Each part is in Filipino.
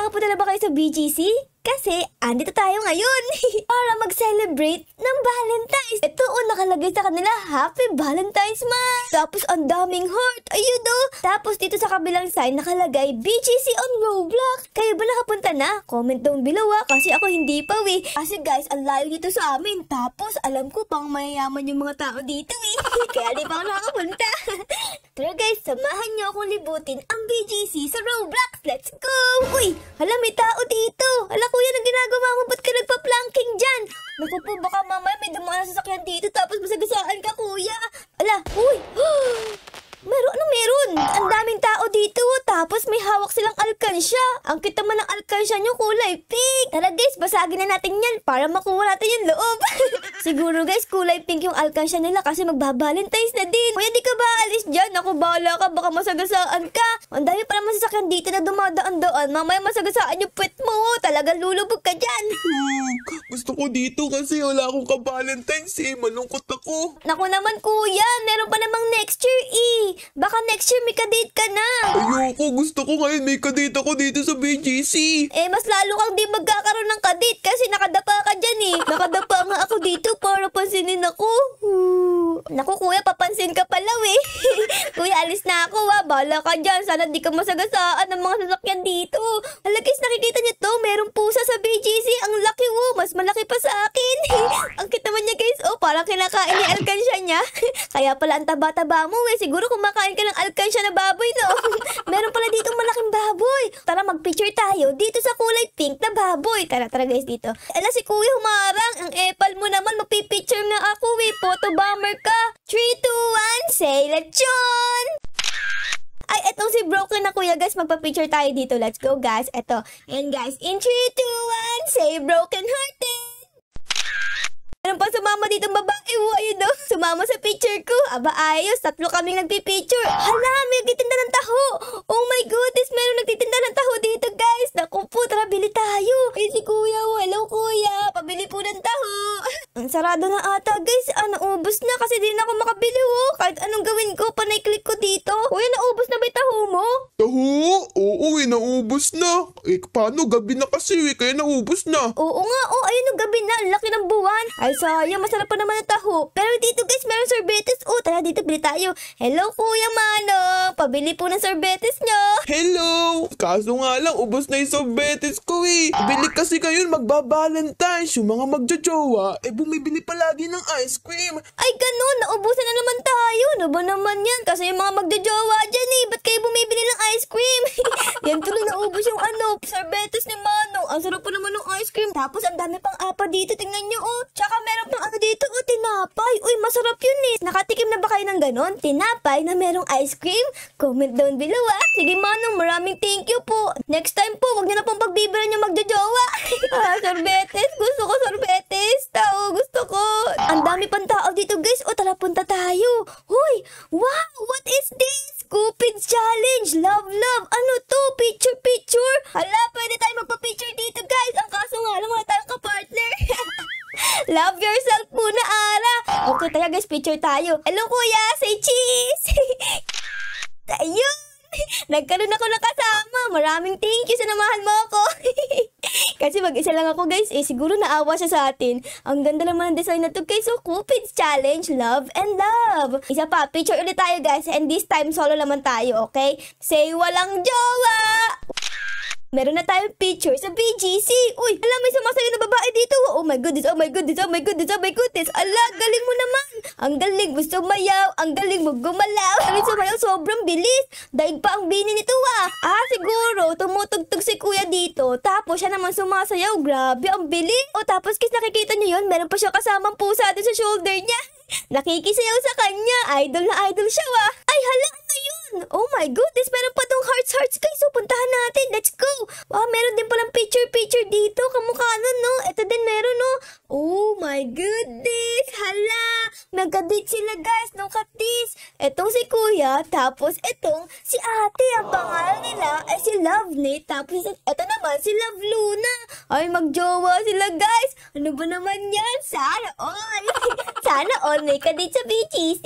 Nakakapunta na ba kayo sa BGC? Kasi, andito tayo ngayon para mag-celebrate ng Valentine's. Ito, nakalagay sa kanila, Happy Valentine's Month. Tapos, ang daming heart. Ayun, Tapos, dito sa kabilang sign, nakalagay, BGC on Roblox. Kayo ba nakapunta na? Comment down below, kasi ako hindi pa, Kasi, guys, ang layo dito sa amin. Tapos, alam ko pang mayayaman yung mga tao dito, Kaya di pa ako nakapunta. Pero, guys, samahan niyo akong libutin ang BGC sa Roblox. Let's go! Uy, hala, may tao dito. Hala, kuya, nang ginagawa mo? Ba't ka nagpa-planking dyan? Naku po, baka mamaya may dumaan na sasakyan dito tapos masagasaan ka, kuya. Ala, uy! Meron? Ang daming tao dito, tapos may hawak silang alkansya. Ang kita man ng alkansya nyo, kulay pink. Tara guys, basagin na natin yan para makuha natin yung loob. Siguro guys, kulay pink yung alkansya nila kasi magbabalentine's na din. Kuya, di ka ba alis dyan? Ako, bahala ka, baka masagasaan ka. Ang dami pa naman sasakyan dito na dumadaan-daan. Mamaya masagasaan yung puwet mo. Talagang lulubog ka dyan. Gusto ko dito kasi wala akong ka-Valentine's malungkot ako. Naku naman kuya, meron pa namang next year Baka next year may kadate ka na. Ayoko, gusto ko ngayon may kadate ako dito sa BGC. Mas lalo kang di magkakaroon ng kadate kasi nakadapa ka dyan Nakadapa nga ako dito para pansinin ako. Naku kuya, papansin ka pala Kuya, alis na ako Bahala ka dyan. Sana di ka masagasaan ng mga sasakyan dito. Halagis, nakikita niyo to? Merong pusa sa BGC. Ang laki mas malaki pa sa akin. Ang cute naman niya guys. Parang kinakain ni alkansya niya. Kaya pala ang taba-taba mo Siguro kumakain ka ng alkansya na baboy Meron pala dito malaking baboy. Tara mag-picture tayo dito sa kulay pink na baboy. Tara guys dito. Ala si kuya humarang. Ang epal mo naman. Magpipicture nga ako Photo bomber ka. 3, 2, 1, say lechon! Ay, etong si Broken na kuya guys. Magpa-picture tayo dito. Let's go guys. Eto. And guys, in 3, 2, 1, say broken hearted! Meron pa sumama ditong babae. Ayun sumama sa picture ko. Aba ayos, 3 kaming nagpipicture. Hala, may nagtitinda ng taho. Oh my goodness, meron nagtitinda ng taho dito guys. Naku po, tara bili tayo. Si kuya, hello kuya, pabili po ng taho. Ang sarado na ata guys. Naubos na kasi di na ako makabili Kahit anong gawin ko, panay-click ko dito. Kuya, naubos na ba yung taho mo? Taho? Oo naubos na. Paano? Gabi na kasi kaya naubos na. Oo nga, ayun gabi na. Laki ng buwan. Ay, sayang, masarap pa naman ang taho. Pero dito guys, meron sorbetes. Tara dito, bili tayo. Hello kuya Manong, pabili po ng sorbetes nyo. Hello! Kaso nga lang, ubos na yung sorbetes ko Bili kasi kayo magbabalentine's. Yung mga magjojowa, bumibili palagi ng ice cream. Ay ganun, naubusan na naman tayo. Ano ba naman yan? Kasi yung mga magjojowa dyan Ba't kayo bumibili ng ice cream? Yan tuloy naubos yung sorbetes ni Manong. Ang sarap pa naman ng ice cream. Tapos ang dami pang apa dito, tingnan nyo Tsaka meron pang dito tinapay. Uy, masarap yun Nakatikim na ba kayo ng ganon? Tinapay na merong ice cream? Comment down below Sige Manong, maraming thank you po. Next time po, wag niyo na pong pagbibiran yung magjojowa. Sorbetes, gusto ko sorbetes. Tao, gusto ko. Ang dami pang tao dito guys. Tara punta tayo. Hoy, wow, what is this? Cupid's Challenge, love. Ano to? Picture. Hala, pwede tayo magpa-picture dito guys. Ang kaso nga lang wala tayong ka-partner. Love yourself muna, Ara. Okay, tara guys, picture tayo. Hello kuya, say cheese. Ayun. Nagkaroon ako ng kasama. Maraming thank you sa namahan mo ako. Kasi mag-isa lang ako guys. Siguro naawa siya sa atin. Ang ganda naman ng design na to guys. Cupid's Challenge, love and love. Isa pa, picture ulit tayo guys. And this time, solo naman tayo, okay? Say walang jowa. Meron na tayong picture sa BGC. Uy, alam, may sumasayo na babae dito. Oh my goodness. Ala, galing mo naman. Ang galing mo sumayaw. Ang galing mo gumalaw. Sabi sumayaw, sobrang bilis. Daig pa ang bini nito siguro, tumutugtog si kuya dito. Tapos siya naman sumasayaw. Grabe, ang bilis. Tapos nakikita niyo yun, meron pa siya kasamang pusa din sa shoulder niya. Nakikisayaw sa kanya. Idol na idol siya Ay, hala, ano yun? Oh my goodness, meron pa tong hearts guys. Puntahan natin, let's go. Meron din palang picture dito. Kamukha ito din meron Oh my goodness, hala. Nagka-date sila guys, nung katis. Etong si kuya, tapos etong si ate. Ang pangalan nila ay si Lovenate. Tapos eto naman si Love Luna. Ay, magjowa sila guys. Ano ba naman yan? Sana all. Sana all may ka din sa BGC.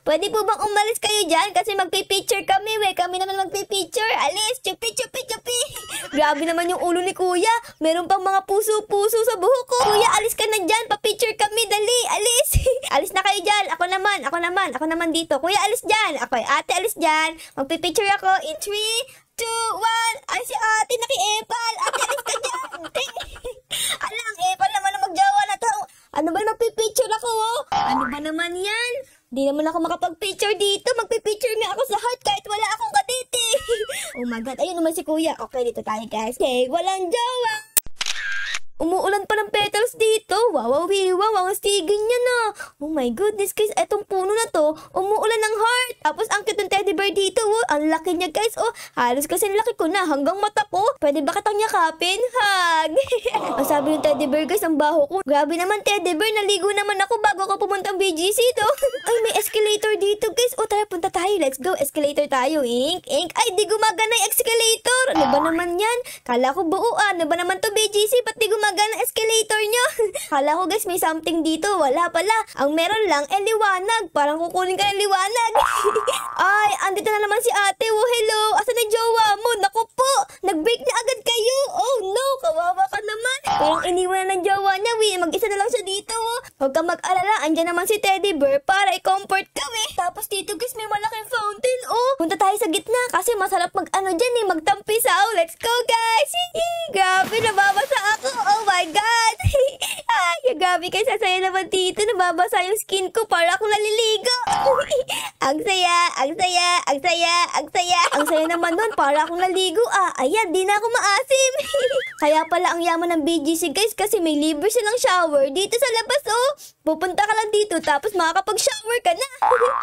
Pwede po bang umalis kayo dyan? Kasi magpipicture kami, we. Kami naman magpipicture. Alis, chupi, chupi, chupi. Grabe naman yung ulo ni Kuya. Meron pang mga puso-puso sa buhok ko. Kuya, alis ka na dyan. Papicture kami, dali. Alis. Alis na kayo dyan. Ako naman dito. Kuya, alis dyan. Ako, ate, alis dyan. Magpipicture ako in 3, 2, 1. Ay, si ate, naki-epal. Ate, alis ka dyan. Alang, epal naman na magjawa na to. Ano ba magpipicture ako, oh? Ano ba naman yan? Di naman ako makapag-picture dito. Magpipicture nga ako sa heart kahit wala akong kadete. Oh my God. Ayun naman si Kuya. Okay, dito tayo, guys. Okay, walang jowa. Umuulan pa ng petals dito. Wow, ang stigin niya na. Oh my goodness, guys. Etong puno na to, umuulan ng heart. Tapos ang cute ng teddy bear dito. Oh. Ang laki niya, guys. Oh, halos kasi laki ko na. Hanggang mata ko. Pwede ba kitang yakapin? Hug. Ang sabi ng teddy bear, guys, ang baho ko. Grabe naman, teddy bear. Naligo naman ako bago ako pumunta ang BGC to. Ay, may escalator dito, guys. Oh, tara, punta tayo. Let's go. Escalator tayo. Ink. Ay, di gumagana yung escalator. Ano ba naman yan? Kala ko buuan. Ano ba naman to, BGC? Ba't di gumagana ang escalator nyo? Kala ko, guys, may something dito. Wala pala. Ang meron lang, liwanag. Parang kukunin ka ng liwanag. Ay, andito na naman si ate. Oh, hello. Asan na jowa mo? Naku po. Nag-break na agad kayo. Oh, no. Kawawa ka naman. Parang iniwan na ng jowa niya. Mag-isa na lang siya dito. Oh. Huwag kang mag-alala. Andyan naman si teddy bear para i-comfort kami. Tapos dito, guys, may malaking fountain. Oh, punta tayo sa gitna kasi masarap mag-ano dyan eh. Magtampisaw. Let's go, guys. Grabe, nababasa ako. Oh my God. Ay, grabe guys. Sasaya naman dito. Nababasa yung skin ko para akong naliligo. Ang saya. Ang saya naman nun. Para akong naligo. Ayan, di na ako maasim. Kaya pala ang yaman ng BGC, guys, kasi may libre silang shower dito sa labas, oh. Pupunta ka lang dito tapos makakapag-shower ka na.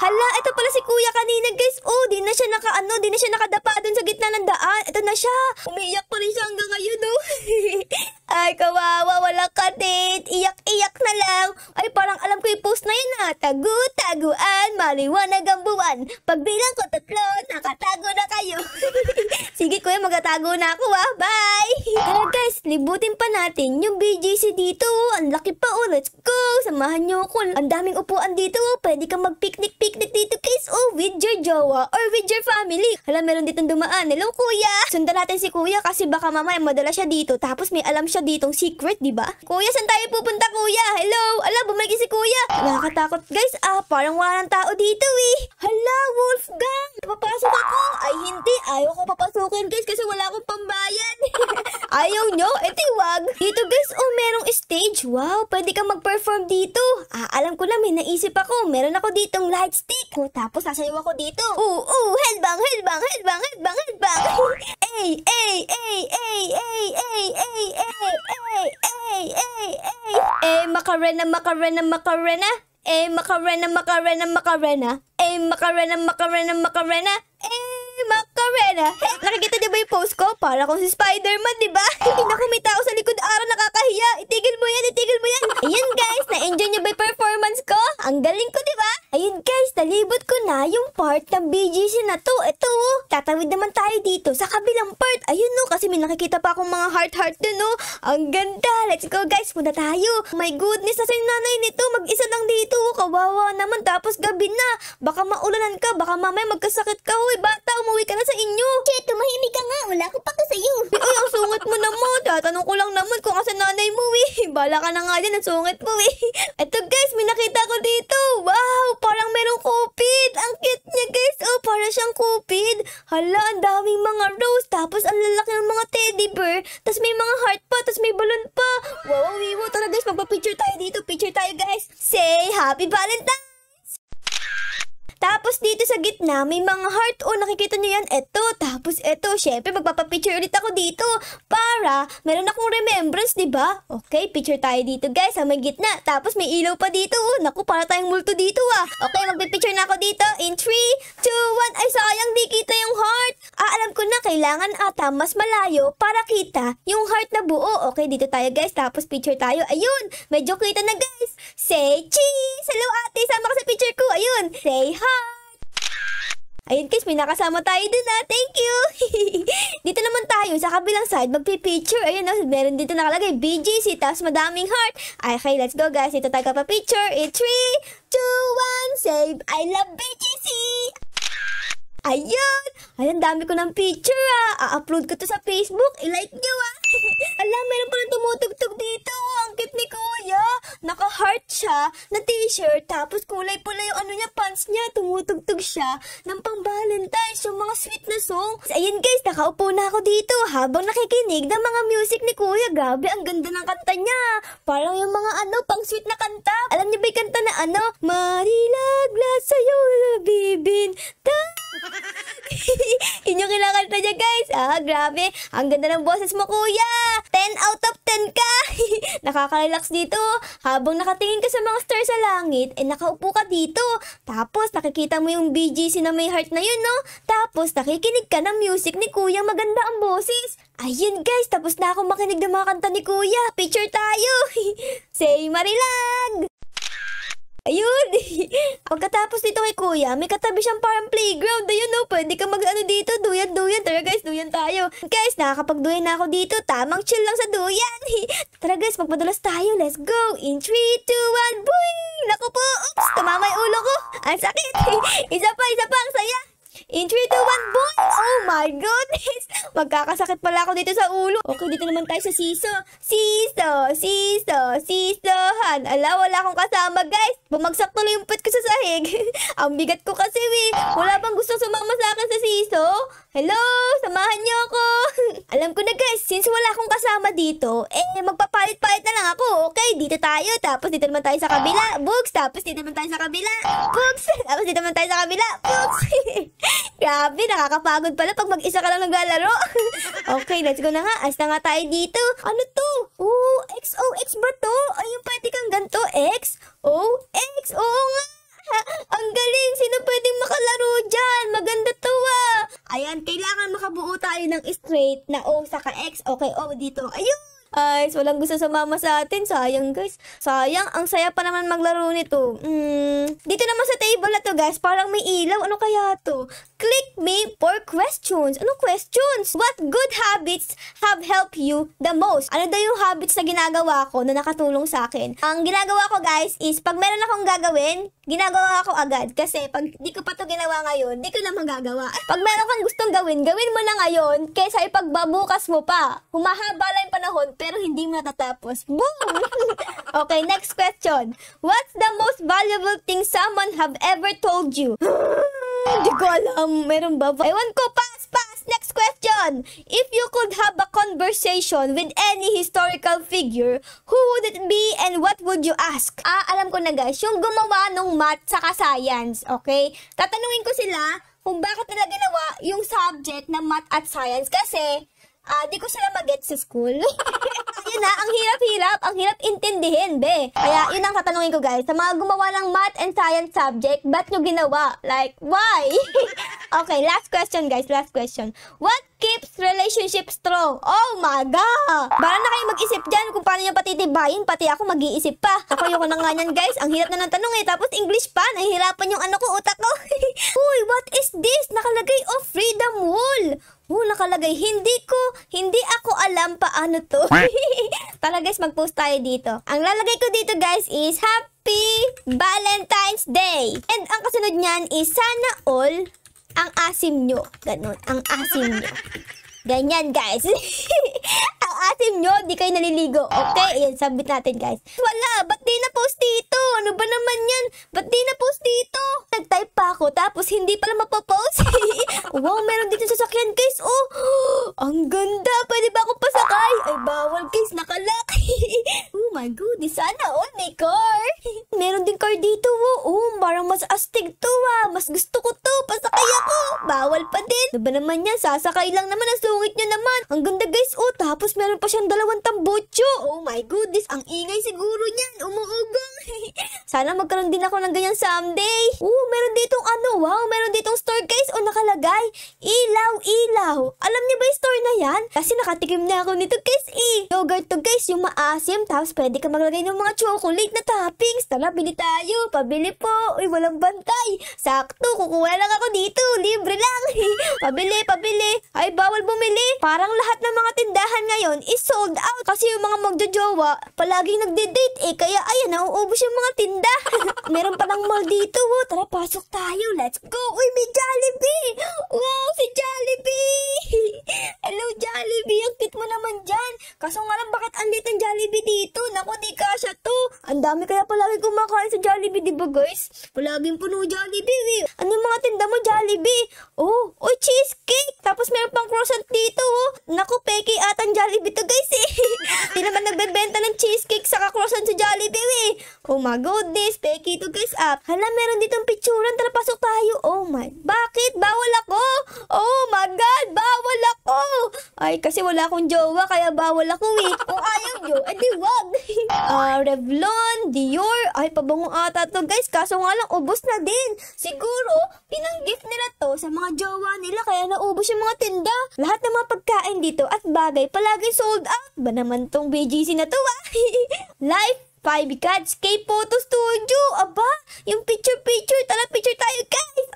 Hala, ito pala si Kuya kanina, guys. Oh, di na siya nakadapa dun sa gitna ng daan. Ito na siya. Umiiyak pa rin siya hanggang ngayon, oh. Ay, kawawa, walang kadate. Iyak-iyak na lang. Ay, parang alam ko yung post na yun, ha. Tagu-taguan, maliwanag ang buwan. Pagbilang ko 3, nakatago na kayo. Sige, Kuya, magtatago na ako, ha. Bye! Tara, guys, libutin pa natin yung BGC dito. Ang laki pa, oh. Let's go. Samahan niyo ako. Ang daming upuan dito, oh. Pwede kang mag-picnic dito, guys. Oh, with your jowa or with your family. Hala, meron ditong dumaan. Hello, Kuya. Sundan natin si Kuya kasi baka mamaya madala siya dito. Tapos may alam siya ditong secret, di ba? Kuya, saan tayo pupunta, Kuya? Hello? Ala, bumalik si Kuya. Nakakatakot, guys. Parang walang tao dito, eh. Hala, Wolfgang. Papasok ako. Ay, hindi. Ayaw ko papasukin, guys, kasi wala akong pambayad. Ayaw nyo? Wag. Dito, guys, oh, merong stage. Wow, pwede kang mag-perform dito. Alam ko na, may naisip ako. Meron ako ditong light stick. Oh, tapos sasayaw ako dito. Headbang. Macarena. Macarena. Nakikita niyo ba yung post ko? Para akong si Spider-Man, di ba? Naku, may tao sa likod araw, nakakahiya. Itigil mo yan. Ayun, guys, na-enjoy niyo ba yung performance ko? Ang galing ko, di ba? Ayun, guys, nalibot ko na yung part ng BGC na to. Ito, oh. Tatawid naman tayo dito sa kabilang part. Ayun, no, kasi may nakikita pa akong mga heart dun, no. Ang ganda. Let's go, guys. Punta tayo. Oh my goodness, nasa yung nanay nito. Mag-isa lang dito. Kawawa naman. Tapos gabi na. Baka maulanan ka. Baka mamaya magkasakit ka. Hoy, bata, umuwi ka na sa inyo. Che, tumahimik ka nga. Wala ko pa ka sa'yo. Ay, ang sungit mo naman. Tatanong ko lang naman kung asa nanay mo, eh. Bala ka na nga dyan. Ang sungit mo, eh. Ito, guys, may nakita ko dito. Wow, parang merong Cupid. Ang cute niya, guys. Oh, para siyang Cupid. Hala, ang daming mga rose. Tapos, ang lalaki ng mga teddy bear. Tapos, may mga heart pa. Tapos, may balon pa. Wow, tara, guys. Magpa-picture tayo dito. Picture tayo, guys. Say, Happy Valentine's! Tapos dito sa gitna, may mga heart. Oh, nakikita nyo yan? Eto. Tapos eto, syempre, magpapapicture ulit ako dito. Para, meron akong remembrance, diba? Okay, picture tayo dito, guys, sa may gitna. Tapos may ilaw pa dito. Oh, naku, para tayong multo dito, ah. Okay, magpipicture na ako dito. In 3, 2, 1. Ay, sayang, di kita yung heart. Alam ko na, kailangan ata mas malayo para kita yung heart na buo. Okay, dito tayo, guys. Tapos picture tayo. Ayun, medyo kita na, guys. Say cheese! Hello, ate. Sama ka sa picture ko. Ayun. Say hi! Ayun guys, may nakasama tayo dun Thank you. Dito naman tayo sa kabilang side, magpipicture. Ayun meron dito nakalagay BGC, tapos madaming heart. Okay, let's go guys. Ito tayo pa-picture. In 3, 2, 1, save. I love BGC. Ayun! Ayun, dami ko ng picture A-upload ko to sa Facebook. I-like nyo Alam, meron pa rin tumutugtog dito. Ang cute ni Kuya. Naka-heart siya na t-shirt. Tapos kulay pula yung pants niya. Tumutugtog siya ng pang-Valentine's. Yung mga sweet na song. Ayun guys, nakaupo na ako dito habang nakikinig ng mga music ni Kuya. Grabe, ang ganda ng kanta niya. Parang yung mga pang-sweet na kanta. Alam niyo ba yung kanta na Marilaglas sa'yo bibinta. Yun yung kinakanta niya guys. Grabe. Ang ganda ng boses mo Kuya. 10 out of 10 ka. Nakaka-relax dito. Habang nakatingin ka sa mga star sa langit, nakaupo ka dito. Tapos nakikita mo yung BGC na may heart na yun, no? Tapos nakikinig ka ng music ni Kuya. Maganda ang boses. Ayun guys, tapos na ako makinig ng mga kanta ni Kuya. Picture tayo. Say Marilag. Ayun! Pagkatapos dito kay Kuya, may katabi siyang parang playground. Ayun pwede ka dito. Duyan. Tara guys, duyan tayo. Guys, nakakapagduyan na ako dito. Tamang chill lang sa duyan. Tara guys, magpadulas tayo. Let's go! In 3, 2, 1, boing! Naku po! Oops! Tumama yung ulo ko. Ang sakit! Isa pa, ang saya! In 3, 2, 1, boing! Oh my goodness! Magkakasakit pala ako dito sa ulo. Okay, dito naman tayo sa siso. Sisohan. Wala akong kasama guys. Bumagsak tuloy yung pet ko sa sahig. Ang bigat ko kasi Wala bang gustong sumama sa akin sa siso? Hello? Samahan niyo ako. Alam ko na guys, since wala akong kasama dito, magpapalit-palit na lang ako. Okay, dito tayo. Tapos dito naman tayo sa kabila. Bugs. Tapos dito naman tayo sa kabila. Bugs. Tapos dito naman tayo sa kabila. Bugs. Grabe, nakakapagod pala pag mag-isa ka lang naglalaro. Okay, let's go na nga. As na nga tayo dito. Ano to? XOX ba to? Ayun, pwede kang ganito. XOX. Oo nga. Ang galing. Sino pwedeng makalaro dyan? Maganda to Ayan, kailangan makabuo tayo ng straight na O saka X. Okay, O dito. Ayun. Ay, walang gusto sumama sa atin. Sayang guys. Sayang, ang saya pa naman maglaro nito. Dito naman sa table na to guys, parang may ilaw. Ano kaya to? Click me for questions. Anong questions? What good habits have helped you the most? Ano daw yung habits na ginagawa ko na nakatulong sa akin? Ang ginagawa ko guys is, pag meron akong gagawin, ginagawa ko agad. Kasi pag di ko pa to ginawa ngayon, di ko na magagawa. Pag meron kang gustong gawin, gawin mo na ngayon kaysa ipagbabukas mo pa. Humahaba lang yung panahon, pero hindi mo natatapos. Boom! Okay, next question. What's the most valuable thing someone have ever told you? Hindi ko alam. Meron ba? Ewan ko. Pass. Next question. If you could have a conversation with any historical figure, who would it be and what would you ask? Alam ko na guys. Yung gumawa nung math saka science. Okay? Tatanungin ko sila kung bakit nila ginawa yung subject na math at science. Kasi, di ko sila mag-get sa school. Yun ang hirap-hirap. Ang hirap intindihin, be. Kaya, yun ang tatanungin ko, guys. Sa mga gumawa ng math and science subject, ba't nyo ginawa? Like, why? Okay, last question, guys. Last question. What keeps relationship strong? Oh my God! Bara na kayo mag-isip dyan kung paano nyo patitibayin. Pati ako mag-iisip pa. Ako yung na nga yan, guys. Ang hirap na ng tanong Tapos English pa. Nahihirapan yung utak ko. Uy, what is this? Nakalagay, freedom wall. Nakalagay, hindi ako alam paano to. Tara guys, mag-post tayo dito. Ang lalagay ko dito guys is Happy Valentine's Day. And ang kasunod niyan is sana all ang asim nyo. Ganun, ang asim nyo. Ganyan guys. Ang asim nyo, di kayo naliligo. Okay, ayan, submit natin guys. Wala, ba't di na-post dito? Ano ba naman yan? Ba't di na-post dito? Nag-type pa ako, tapos hindi pala mapopost. Wow, meron dito sasakyan guys. Ang ganda. Pwede ba akong pasakay? Ay, bawal guys, nakalock. Oh my goodness, sana all may car. Meron din car dito. Parang mas astig to Mas gusto ko to. Pasakay ako. bawal pa din. Ano ba naman yan? Sasakay lang naman, ang sungit niya naman. Ang ganda guys, oh, tapos meron pa siyang 2 tambutso. Oh my goodness, ang ingay siguro niyan. Umuugong. Sana magkaroon din ako ng ganyan someday. Meron ditong wow, meron ditong store guys. Nakalagay, ilaw, ilaw. Alam niyo ba yung store na yan? Kasi nakatikim na ako nito guys Yogurt to guys, yung maasim. Tapos pwede ka maglagay ng mga chocolate na toppings. Tara, bili tayo. Pabili po. Uy, walang bantay. Sakto, kukuha lang ako dito. Libre lang. Pabili, pabili. Ay, bawal bumili. Parang lahat ng mga tindahan ngayon is sold out. Kasi yung mga magjojowa, palaging nagde-date Kaya ayan, nauubos yung mga tinda. Meron pa ng mall dito. Tara, pasok tayo. Let's go. Uy, may Jollibee. Wow, si Jollibee. Hello, Jollibee. Ang cute mo naman dyan. Kaso nga lang, bakit ang lit ang Jollibee dito? Naku, di kasya to. Ang dami kaya palagi kumakain sa Jollibee, di ba guys? Palaging puno Jollibee. Ano yung mga tinda mo, Jollibee? Uy, cheesecake. Tapos meron pang croissant dito. Naku, peke atang Jollibee to guys Di naman nagbebenta ng cheesecake saka croissant sa Jollibee Oh my goodness, peke to guys Hala, meron ditong picturan. Tara, pasok tayo. Oh my, bakit? Bawal ako. Oh my God, bawal ako. Ay, kasi wala akong jowa, kaya bawal ako Kung ayaw nyo, edi wag. Revlon, Dior. Ay, pabango ata to guys. Kaso nga lang, ubos na din. Siguro, pinang-gift nila to sa mga jowa nila, kaya naubos yung mga tinda. Lahat ng mga pagkain dito at bagay palagi sold out. Ba naman tong BGC na to Life 5 Cats K-Photo Studio. Aba, yung picture. Tara, picture tayo guys.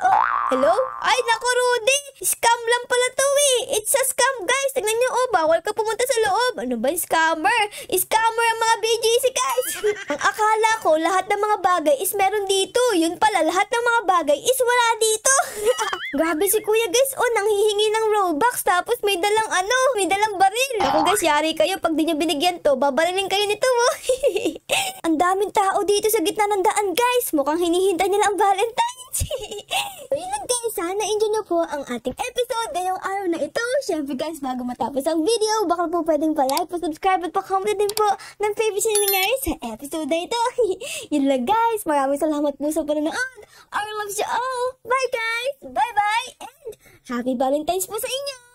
Hello? Ay, naku Rudy. Scam lang pala to It's a scam guys. Tignan nyo, bawal ka pumunta sa loob. Ano ba yung scammer? Scammer ang mga BGC guys. Ang akala ko, lahat ng mga bagay is meron dito. Yun pala, lahat ng mga bagay is wala dito. Grabe si kuya guys. Nanghihingi ng Robux. Tapos may dalang baril. Ako guys, yari kayo. Pag di nyo binigyan to, babarilin kayo nito Ang daming tao dito sa gitna ng daan guys. Mukhang hinihintay nila ang Valentine's. Ayun lang guys, sana enjoy nyo po ang ating episode ngayong araw na ito. Syempre guys, bago matapos ang video, baka po pwedeng pa-like, pa-subscribe at pa-comment din po ng favorite nangyari sa episode na ito. Yun lang guys, maraming salamat po sa panonood. I love you all. Bye guys, bye bye, and happy Valentine's po sa inyo.